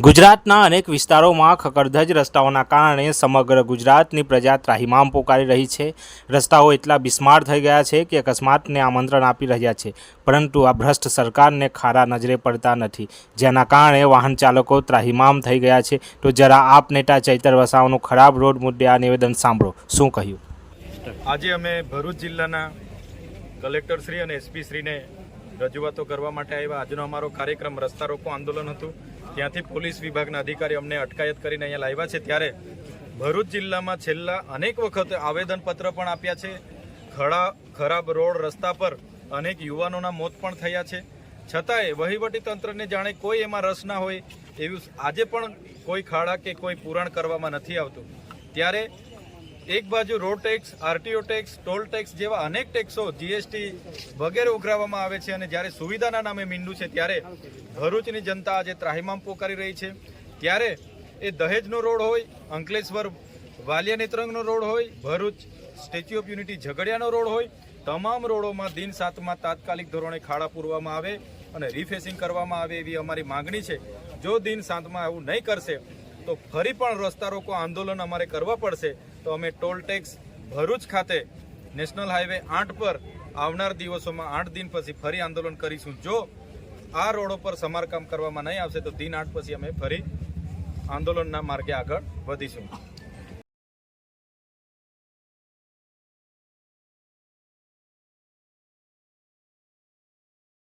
ગુજરાતના અનેક વિસ્તારોમાં ખખડધજ રસ્તાઓના કારણે સમગ્ર ગુજરાતની પ્રજા ત્રાહિમામ પોકારી રહી છે। રસ્તાઓ એટલા બિસ્માર થઈ ગયા છે કે અકસ્માતને આમંત્રણ આપી રહ્યા છે, પરંતુ આ ભ્રષ્ટ સરકારને ખારા નજરે પડતા નથી, જેના કારણે વાહન ચાલકો ત્રાહિમામ થઈ ગયા છે। તો જરા આપ નેતા ચૈતર વસાવાનું ખરાબ રોડ મુદ્દે આ નિવેદન સાંભળો, શું કહ્યું। આજે અમે ભરૂચ જિલ્લાના કલેક્ટર શ્રી અને એસપી શ્રીને રજૂઆતો કરવા માટે આવ્યા। આજનો અમારો કાર્યક્રમ રસ્તા રોકો આંદોલન હતું। ત્યાંથી પોલીસ વિભાગના અધિકારી અમને અટકાયત કરીને અહીંયા લાવ્યા છે। ત્યારે ભરૂચ જિલ્લામાં છેલ્લા અનેક વખત આવેદનપત્ર પણ આપ્યા છે। ખરાબ રોડ રસ્તા પર અનેક યુવાનોના મોત પણ થયા છે, છતાંય વહીવટી તંત્રને જાણે કોઈ એમાં રસ ના હોય એવું આજે પણ કોઈ ખાડા કે કોઈ પૂરણ કરવામાં નથી આવતું। ત્યારે એક બાજુ road tax, RTO tax, toll tax જેવા અનેક ટેક્સો, જીએસટી વગેરે ઉઘરાવવામાં આવે છે, અને જ્યારે સુવિધાના નામે મીંડું છે ત્યારે ભરૂચની જનતા આજે ત્રાહિમામ પોકારી રહી છે। ત્યારે એ દહેજનો રોડ હોય, અંકલેશ્વર વાલિયા નેત્રંગનો રોડ હોય, ભરૂચ સ્ટેચ્યુ ઓફ યુનિટી ઝઘડિયાનો રોડ હોય, તમામ રોડોમાં દિન 7માં તાત્કાલિક ધોરણે ખાડા પૂરવામાં આવે અને રિફેસિંગ કરવામાં આવે એવી અમારી માગણી છે। જો દિન 7માં આવું નહીં કરશે તો ફરી પણ રસ્તા રોકો આંદોલન અમારે કરવા પડશે। તો અમે ટોલ ટેક્સ ભરૂચ ખાતે નેશનલ હાઈવે 8 પર આવનાર દિવસોમાં 8 દિન પછી ફરી આંદોલન કરીશું। જો આ રોડો પર સમારકામ કરવામાં નહીં આવશે તો દિન 8 પછી અમે ફરી આંદોલનના માર્ગે આગળ વધીશું।